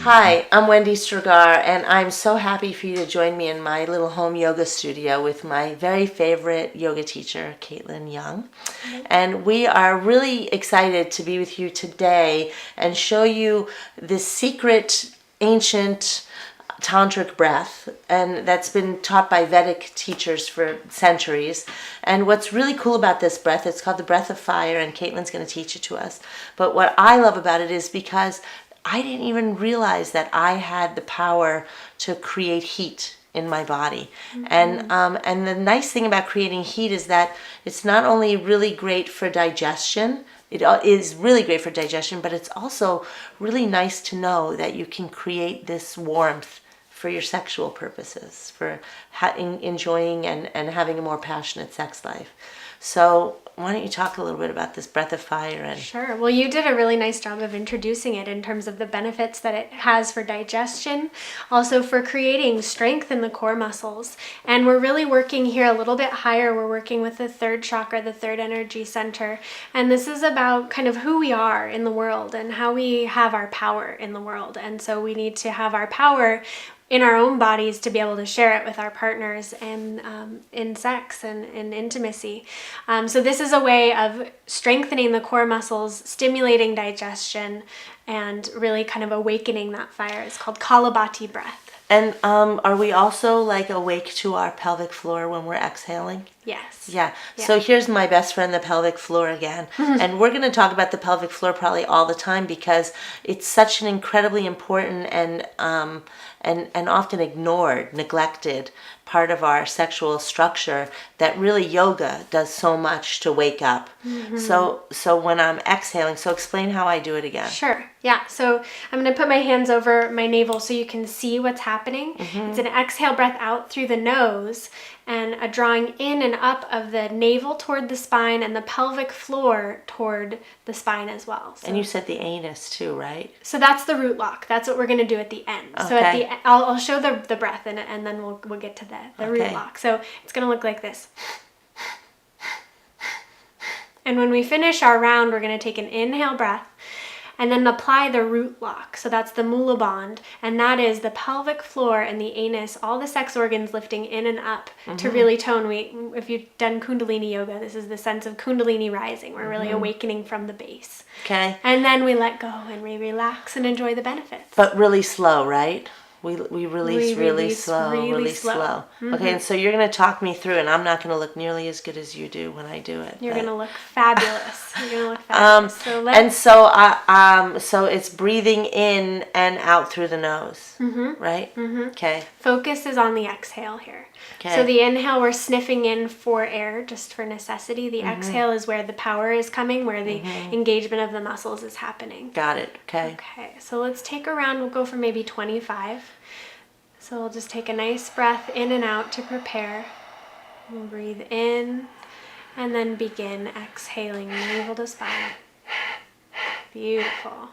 Hi, I'm Wendy Strgar, and I'm so happy for you to join me in my little home yoga studio with my very favorite yoga teacher, Caitlin Young. And we are really excited to be with you today and show you this secret, ancient Tantric breath, and that's been taught by Vedic teachers for centuries. And what's really cool about this breath, it's called the breath of fire, and Caitlin's going to teach it to us. But what I love about it is because I didn't even realize that I had the power to create heat in my body. And the nice thing about creating heat is that it's not only really great for digestion, it is really great for digestion, but it's also really nice to know that you can create this warmth for your sexual purposes, for enjoying and having a more passionate sex life. So why don't you talk a little bit about this breath of fire? And Sure. Well, you did a really nice job of introducing it in terms of the benefits that it has for digestion, also for creating strength in the core muscles. And we're really working here a little bit higher. We're working with the third chakra, the third energy center. And this is about kind of who we are in the world and how we have our power in the world. And so we need to have our power in our own bodies to be able to share it with our partners and in sex and in intimacy. So this is a way of strengthening the core muscles, stimulating digestion, and really kind of awakening that fire. It's called Kalabati breath. And are we also like awake to our pelvic floor when we're exhaling? Yes. Yeah. So here's my best friend, the pelvic floor again. And we're going to talk about the pelvic floor probably all the time because it's such an incredibly important and often ignored, neglected part of our sexual structure that really yoga does so much to wake up. So when I'm exhaling, so explain how I do it again. Sure. Yeah. So I'm going to put my hands over my navel so you can see what's happening. It's an exhale breath out through the nose and a drawing in and up of the navel toward the spine and the pelvic floor toward the spine as well. So, And you said the anus too, right? so that's the root lock. That's what we're going to do at the end. Okay. So at the I'll show the breath in it and then we'll get to the root lock. So it's going to look like this. And when we finish our round, we're going to take an inhale breath and then apply the root lock. So that's the Mula Bandh, and that is the pelvic floor and the anus, all the sex organs lifting in and up to really tone. If you've done Kundalini yoga, this is the sense of Kundalini rising. We're really awakening from the base. Okay. And then we let go and we relax and enjoy the benefits. But really slow, right? We release really slow. Okay, and so you're going to talk me through, and I'm not going to look nearly as good as you do when I do it. You're going to look fabulous. You're going to look fabulous. So it's breathing in and out through the nose, right? Okay. Focus is on the exhale here. Okay. So the inhale, we're sniffing in for air just for necessity. The exhale is where the power is coming, where the engagement of the muscles is happening. Got it. Okay. Okay, so let's take a round. We'll go for maybe 25. So we'll just take a nice breath in and out to prepare. We'll breathe in and then begin exhaling navel to spine. Beautiful.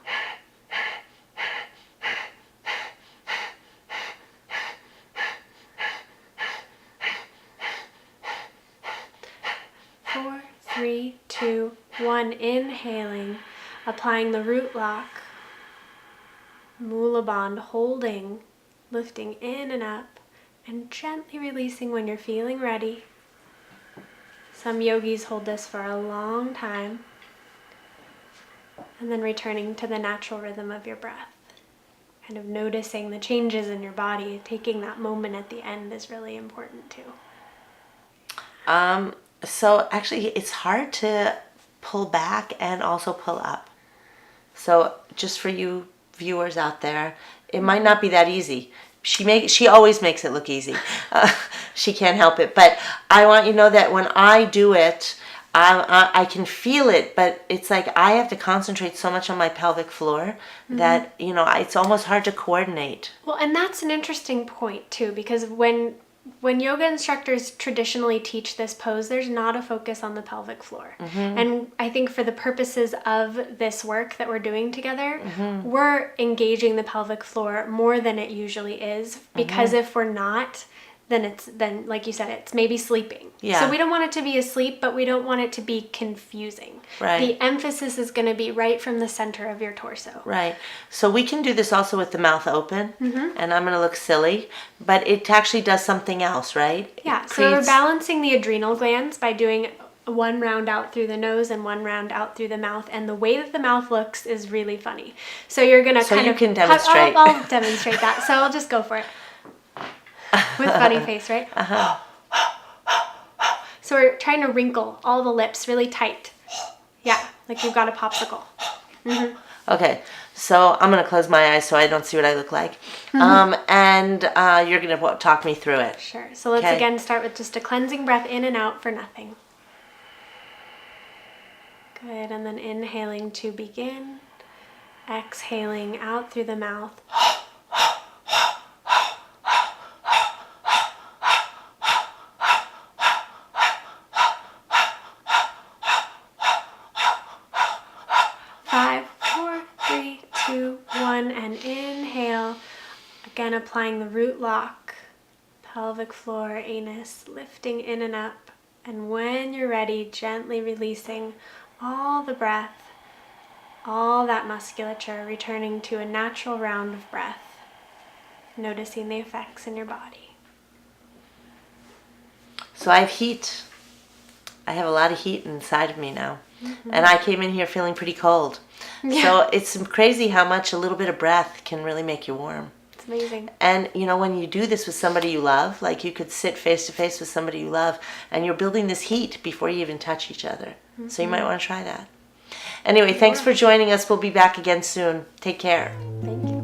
Four, three, two, one. Inhaling, applying the root lock. Mula Bandh, holding, lifting in and up, and gently releasing when you're feeling ready. Some yogis hold this for a long time, and then returning to the natural rhythm of your breath. Kind of noticing the changes in your body, taking that moment at the end is really important too. So actually, it's hard to pull back and also pull up. So just for you viewers out there, it might not be that easy. She always makes it look easy. She can't help it. But I want you to know that when I do it, I can feel it, but it's like I have to concentrate so much on my pelvic floor that, it's almost hard to coordinate. Well, and that's an interesting point too, because when yoga instructors traditionally teach this pose, there's not a focus on the pelvic floor. And I think for the purposes of this work that we're doing together, we're engaging the pelvic floor more than it usually is, because if we're not, then like you said, it's maybe sleeping. Yeah. So we don't want it to be asleep, but we don't want it to be confusing. Right. The emphasis is going to be right from the center of your torso. Right. So we can do this also with the mouth open, and I'm going to look silly, but it actually does something else, right? Yeah, It so we're creates- balancing the adrenal glands by doing one round out through the nose and one round out through the mouth, and the way that the mouth looks is really funny. So you're going to So kind you of... can demonstrate. I'll demonstrate that, so I'll just go for it. With funny face, right? Uh-huh. So we're trying to wrinkle all the lips really tight. Yeah, like you've got a popsicle. Okay, so I'm going to close my eyes so I don't see what I look like. And you're going to talk me through it. Sure. So let's Okay. again start with just a cleansing breath in and out for nothing. Good, and then inhaling to begin. Exhaling out through the mouth. 5, 4, 3, 2, 1, and inhale. Again, applying the root lock, pelvic floor, anus, lifting in and up. And when you're ready, gently releasing all the breath, all that musculature, returning to a natural round of breath, noticing the effects in your body. So I have heat. I have a lot of heat inside of me now. And I came in here feeling pretty cold. Yeah. So it's crazy how much a little bit of breath can really make you warm. It's amazing. And you know, when you do this with somebody you love, like you could sit face to face with somebody you love, and you're building this heat before you even touch each other. So you might want to try that. Anyway, thanks for joining us. We'll be back again soon. Take care. Thank you.